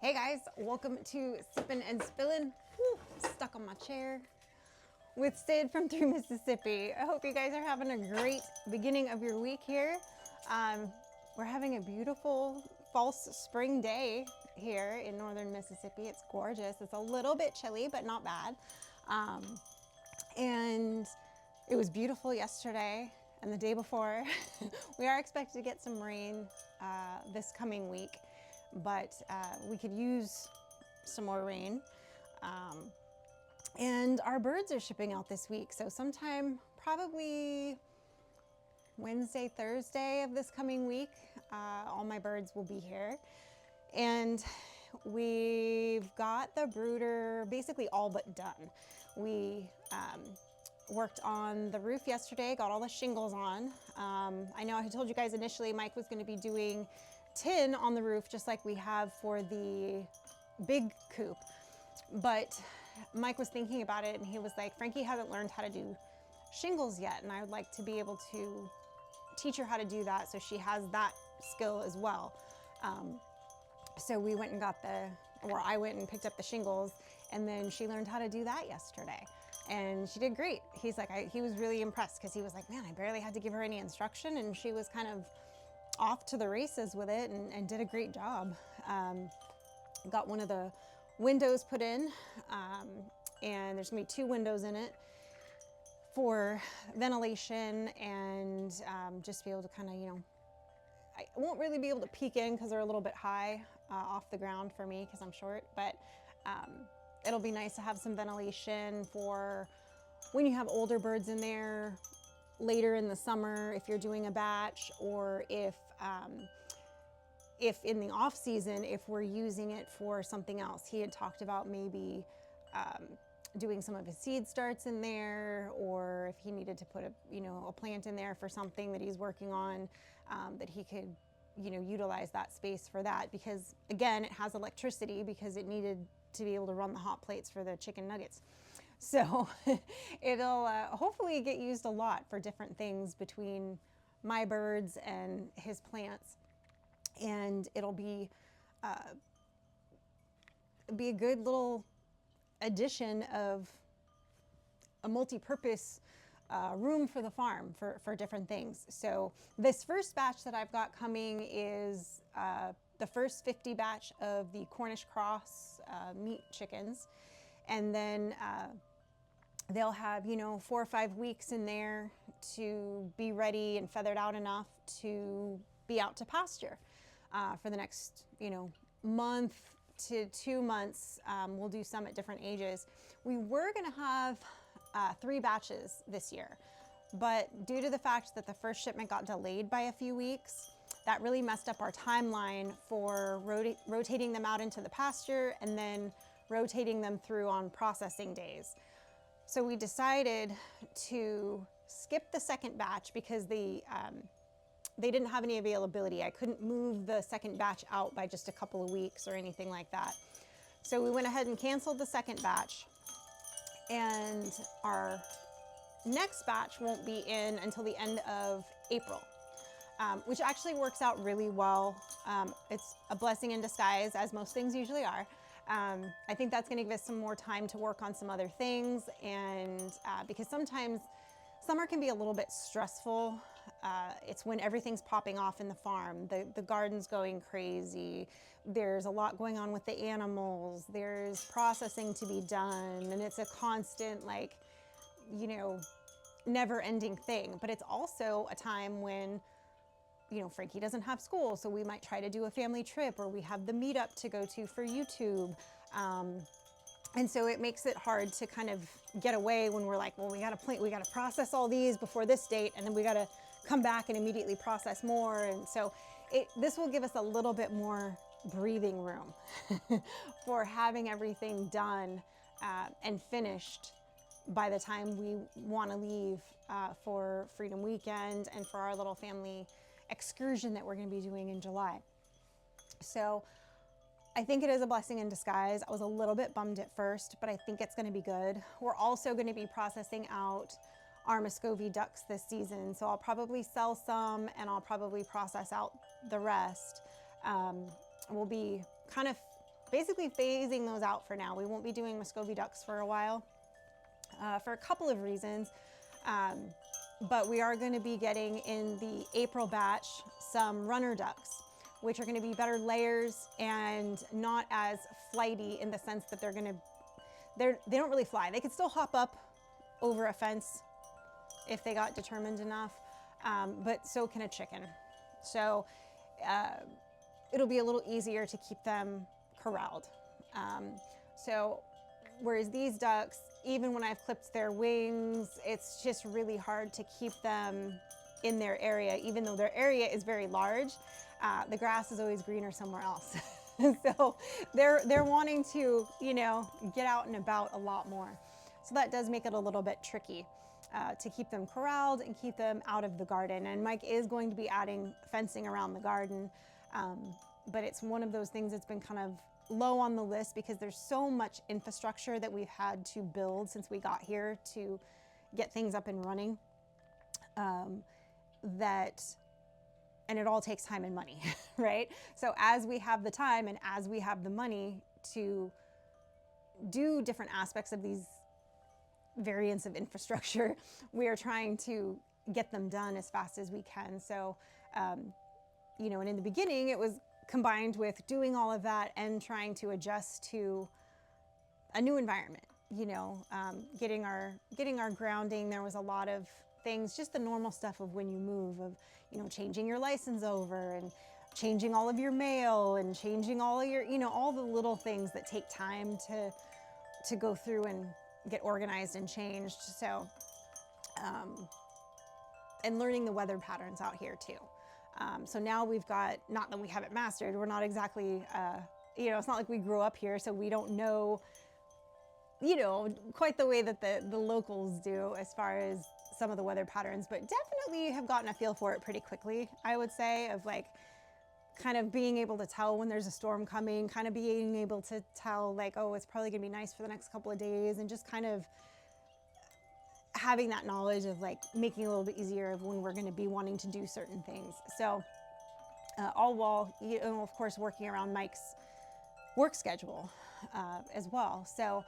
Hey guys, welcome to Sippin' and Spillin'. Whew, stuck on my chair with Sid from through Mississippi. I hope you guys are having a great beginning of your week here. We're having a beautiful false spring day here in northern Mississippi. It's gorgeous. It's a little bit chilly, but not bad. And it was beautiful yesterday and the day before. We are expected to get some rain this coming week, but we could use some more rain. And our birds are shipping out this week. So sometime probably Wednesday, Thursday of this coming week, all my birds will be here. And we've got the brooder basically all but done. We worked on the roof yesterday, got all the shingles on. I know I had told you guys initially Mike was going to be doing tin on the roof just like we have for the big coop. But Mike was thinking about it and he was like, Frankie hasn't learned how to do shingles yet, and I would like to be able to teach her how to do that so she has that skill as well. So we went and got I went and picked up the shingles, and then she learned how to do that yesterday. And she did great. He's like, he was really impressed because he was like, man, I barely had to give her any instruction, and she was kind of off to the races with it and did a great job. Got one of the windows put in, and there's gonna be 2 windows in it for ventilation and just be able to kind of, I won't really be able to peek in because they're a little bit high off the ground for me because I'm short, but it'll be nice to have some ventilation for when you have older birds in there later in the summer, if you're doing a batch, or if in the off season, if we're using it for something else. He had talked about maybe doing some of his seed starts in there, or if he needed to put a plant in there for something that he's working on, that he could utilize that space for that, because again, it has electricity because it needed to be able to run the hot plates for the chicken nuggets. So it'll hopefully get used a lot for different things between my birds and his plants, and it'll be a good little addition of a multi-purpose room for the farm for different things. So this first batch that I've got coming is the first 50 batch of the Cornish cross meat chickens, and then they'll have 4 or 5 weeks in there to be ready and feathered out enough to be out to pasture for the next month to 2 months. We'll do some at different ages. We were going to have 3 batches this year, but due to the fact that the first shipment got delayed by a few weeks, that really messed up our timeline for rotating them out into the pasture and then rotating them through on processing days. So we decided to skip the second batch because they didn't have any availability. I couldn't move the second batch out by just a couple of weeks or anything like that. So we went ahead and canceled the second batch, and our next batch won't be in until the end of April, which actually works out really well. It's a blessing in disguise, as most things usually are. I think that's going to give us some more time to work on some other things, and because sometimes summer can be a little bit stressful. It's when everything's popping off in the farm. The garden's going crazy. There's a lot going on with the animals. There's processing to be done, and it's a constant, never-ending thing. But it's also a time when Frankie doesn't have school, so we might try to do a family trip, or we have the meetup to go to for YouTube. And so it makes it hard to kind of get away when we're like, well, we got to process all these before this date, and then we got to come back and immediately process more. And so this will give us a little bit more breathing room for having everything done and finished by the time we want to leave for Freedom Weekend and for our little family excursion that we're going to be doing in July. So I think it is a blessing in disguise. I was a little bit bummed at first, but I think it's going to be good. We're also going to be processing out our Muscovy ducks this season, so I'll probably sell some and I'll probably process out the rest. We'll be kind of basically phasing those out for now. We won't be doing Muscovy ducks for a while for a couple of reasons. But we are going to be getting in the April batch some runner ducks, which are going to be better layers and not as flighty in the sense that they don't really fly. They could still hop up over a fence if they got determined enough, but so can a chicken. So it'll be a little easier to keep them corralled. So whereas these ducks, even when I've clipped their wings, it's just really hard to keep them in their area, even though their area is very large. The grass is always greener somewhere else. So they're wanting to, you know, get out and about a lot more. So that does make it a little bit tricky to keep them corralled and keep them out of the garden. And Mike is going to be adding fencing around the garden, but it's one of those things that's been kind of low on the list because there's so much infrastructure that we've had to build since we got here to get things up and running, and it all takes time and money, right? So as we have the time and as we have the money to do different aspects of these variants of infrastructure, we are trying to get them done as fast as we can. So, you know, and in the beginning it was combined with doing all of that and trying to adjust to a new environment, you know, getting our grounding. There was a lot of things, just the normal stuff of when you move, of, you know, changing your license over and changing all of your mail and changing all of your, you know, all the little things that take time to go through and get organized and changed. So, and learning the weather patterns out here too. So now we've got, not that we have it mastered, we're not exactly, you know, it's not like we grew up here, so we don't know, you know, quite the way that the locals do as far as some of the weather patterns, but definitely have gotten a feel for it pretty quickly, I would say, of like kind of being able to tell when there's a storm coming, kind of being able to tell like, oh, it's probably gonna be nice for the next couple of days, and just kind of having that knowledge of like making it a little bit easier of when we're going to be wanting to do certain things. So all while, you know, of course, working around Mike's work schedule as well. So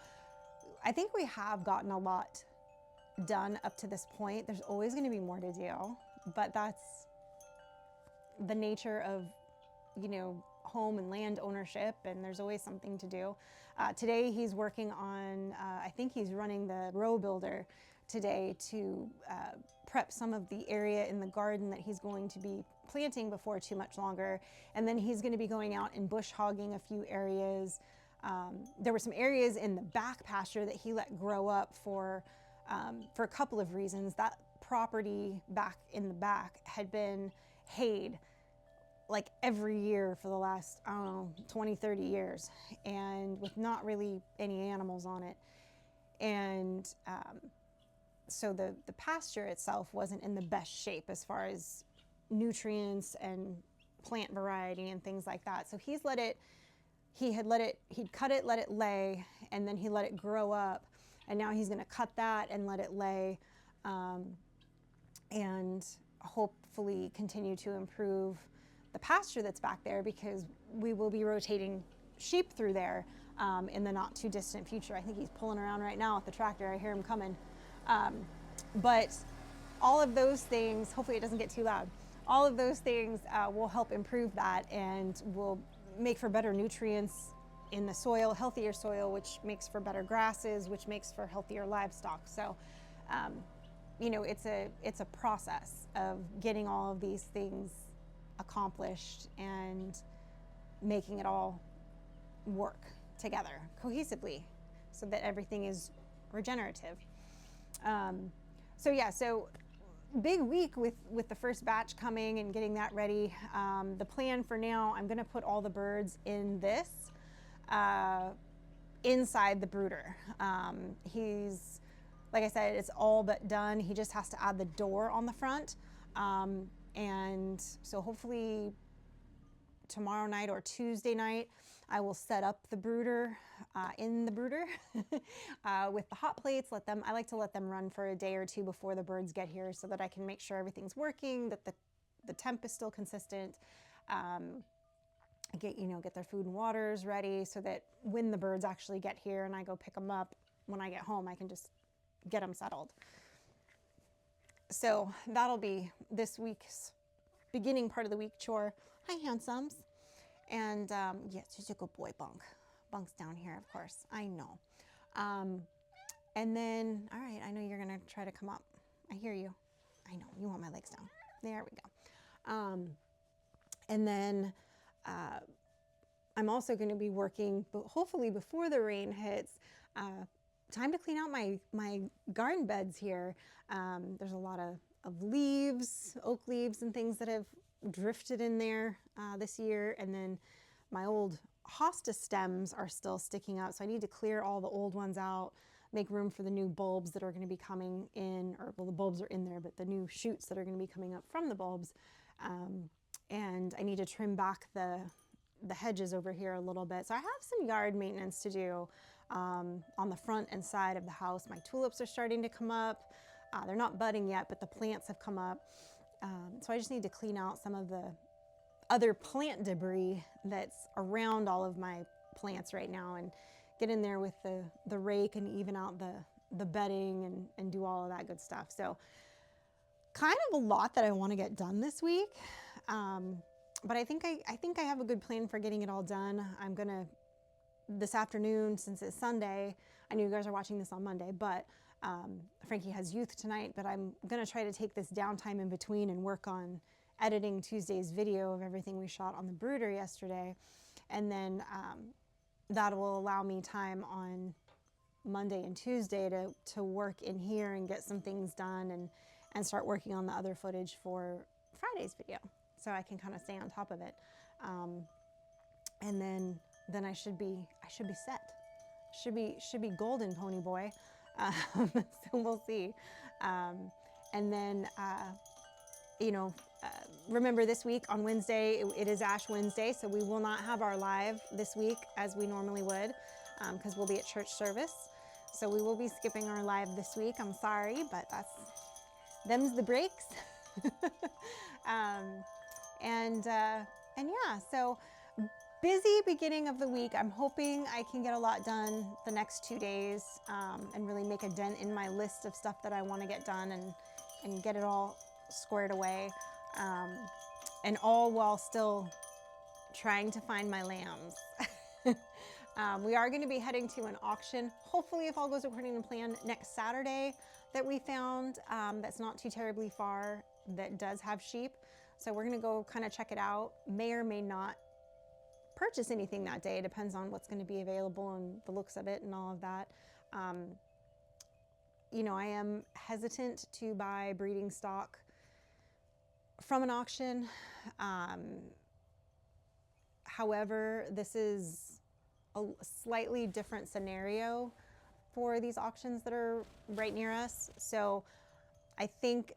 I think we have gotten a lot done up to this point. There's always going to be more to do, but that's the nature of, you know, home and land ownership, and there's always something to do. Today he's working on, I think he's running the row builder today to prep some of the area in the garden that he's going to be planting before too much longer. And then he's going to be going out and bush hogging a few areas. There were some areas in the back pasture that he let grow up for a couple of reasons. That property back in the back had been hayed like every year for the last, I don't know, 20, 30 years, and with not really any animals on it. And so the pasture itself wasn't in the best shape as far as nutrients and plant variety and things like that. So he'd cut it, let it lay, and then he let it grow up. And now he's gonna cut that and let it lay, and hopefully continue to improve the pasture that's back there, because we will be rotating sheep through there in the not too distant future. I think he's pulling around right now with the tractor. I hear him coming. But all of those things, hopefully it doesn't get too loud, all of those things will help improve that and will make for better nutrients in the soil, healthier soil, which makes for better grasses, which makes for healthier livestock. So, you know, it's a process of getting all of these things accomplished and making it all work together cohesively so that everything is regenerative. So yeah, so big week with the first batch coming and getting that ready. The plan for now, I'm gonna put all the birds in this, inside the brooder. He's, like I said, it's all but done. He just has to add the door on the front. And so hopefully tomorrow night or Tuesday night, I will set up the brooder in the brooder with the hot plates. I like to let them run for a day or two before the birds get here so that I can make sure everything's working, that the temp is still consistent. get their food and waters ready so that when the birds actually get here and I go pick them up when I get home, I can just get them settled. So that'll be this week's beginning part of the week chore. Hi, handsomes. And yes, she's a good boy, Bunk. Bunk's down here, of course. I know. And then, all right, I know you're gonna try to come up. I hear you. I know, you want my legs down. There we go. And then I'm also gonna be working, but hopefully before the rain hits, time to clean out my garden beds here. There's a lot of leaves, oak leaves and things that have drifted in there this year. And then my old hosta stems are still sticking out. So I need to clear all the old ones out, make room for the new bulbs that are going to be coming in, or well, the bulbs are in there, but the new shoots that are going to be coming up from the bulbs. And I need to trim back the hedges over here a little bit. So I have some yard maintenance to do on the front and side of the house. My tulips are starting to come up. They're not budding yet, but the plants have come up. So I just need to clean out some of the other plant debris that's around all of my plants right now and get in there with the rake and even out the bedding and do all of that good stuff. So kind of a lot that I want to get done this week. But I think I have a good plan for getting it all done. I'm gonna, this afternoon, since it's Sunday, I know you guys are watching this on Monday, but Frankie has youth tonight, but I'm gonna try to take this downtime in between and work on editing Tuesday's video of everything we shot on the brooder yesterday. And then that will allow me time on Monday and Tuesday to work in here and get some things done and start working on the other footage for Friday's video. So I can kind of stay on top of it. And then I should be set. Should be golden, pony boy. So we'll see. And then, remember this week on Wednesday, it is Ash Wednesday, so we will not have our live this week as we normally would, because we'll be at church service. So we will be skipping our live this week. I'm sorry, but them's the breaks. And yeah, so busy beginning of the week. I'm hoping I can get a lot done the next 2 days and really make a dent in my list of stuff that I want to get done and get it all squared away. And all while still trying to find my lambs. We are going to be heading to an auction, hopefully if all goes according to plan, next Saturday that we found that's not too terribly far, that does have sheep. So we're going to go kind of check it out. May or may not purchase anything that day. It depends on what's going to be available and the looks of it and all of that. I am hesitant to buy breeding stock from an auction. However, this is a slightly different scenario for these auctions that are right near us. So I think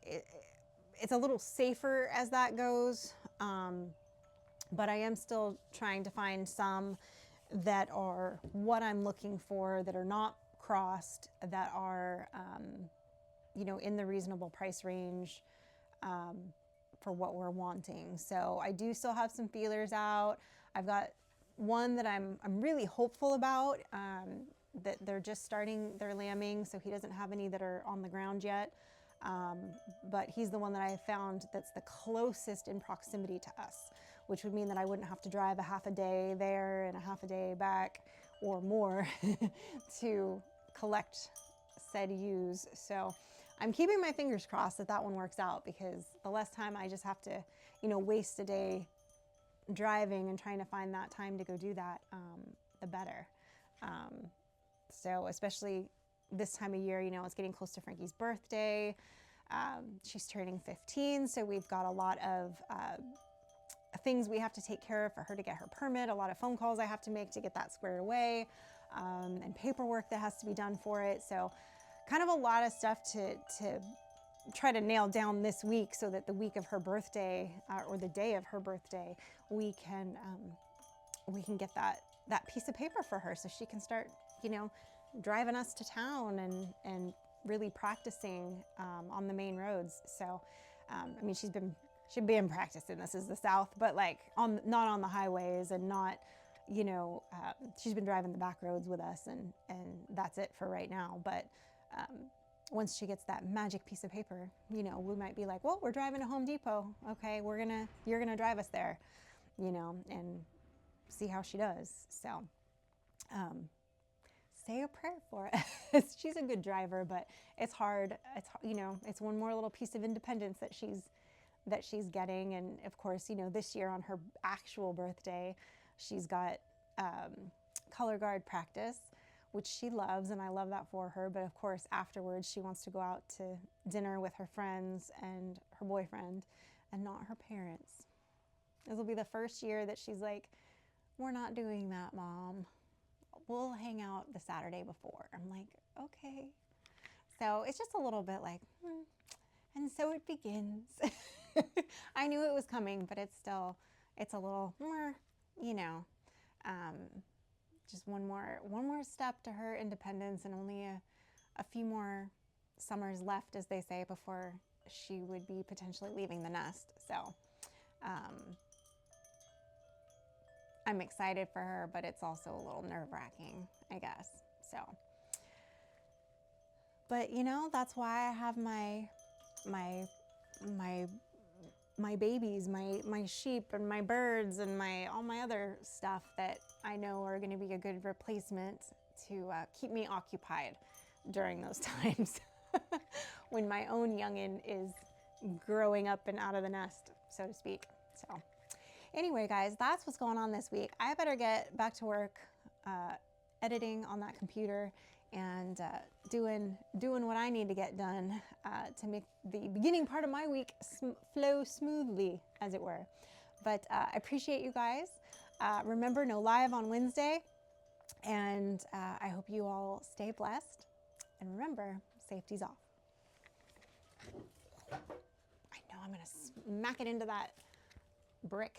it's a little safer as that goes. But I am still trying to find some that are what I'm looking for, that are not crossed, that are, in the reasonable price range for what we're wanting. So I do still have some feelers out. I've got one that I'm really hopeful about, that they're just starting their lambing, so he doesn't have any that are on the ground yet. But he's the one that I have found that's the closest in proximity to us, which would mean that I wouldn't have to drive a half a day there and a half a day back or more to collect said ewes. So I'm keeping my fingers crossed that one works out, because the less time I just have to, waste a day driving and trying to find that time to go do that, the better. So especially this time of year, it's getting close to Frankie's birthday. She's turning 15, so we've got a lot of things we have to take care of for her to get her permit, a lot of phone calls I have to make to get that squared away, and paperwork that has to be done for it. So kind of a lot of stuff to try to nail down this week, so that the week of her birthday, or the day of her birthday, we can get that piece of paper for her, so she can start, driving us to town and really practicing on the main roads. So, she's been should be in practice, and this is the South, but like not on the highways, and not, you know, she's been driving the back roads with us, and that's it for right now. But once she gets that magic piece of paper, you know, we might be like, well, we're driving to Home Depot. Okay, you're gonna drive us there, you know, and see how she does. So say a prayer for us. She's a good driver, but it's hard. It's, you know, it's one more little piece of independence that she's getting. And of course, you know, this year on her actual birthday, she's got color guard practice, which she loves, and I love that for her. But of course, afterwards, she wants to go out to dinner with her friends and her boyfriend, and not her parents. This will be the first year that she's like, we're not doing that, Mom. We'll hang out the Saturday before. I'm like, okay. So it's just a little bit like, and so it begins. I knew it was coming, but it's a little, you know, just one more step to her independence, and only a few more summers left, as they say, before she would be potentially leaving the nest. So I'm excited for her, but it's also a little nerve-wracking, I guess. So, but you know, that's why I have my babies, my sheep and my birds and all my other stuff that I know are going to be a good replacement to keep me occupied during those times when my own youngin is growing up and out of the nest, so to speak. So anyway, guys, that's what's going on this week. I better get back to work editing on that computer and doing what I need to get done to make the beginning part of my week flow smoothly, as it were. But I appreciate you guys. Remember, no live on Wednesday, and I hope you all stay blessed. And remember, safety's off. I know I'm gonna smack it into that brick.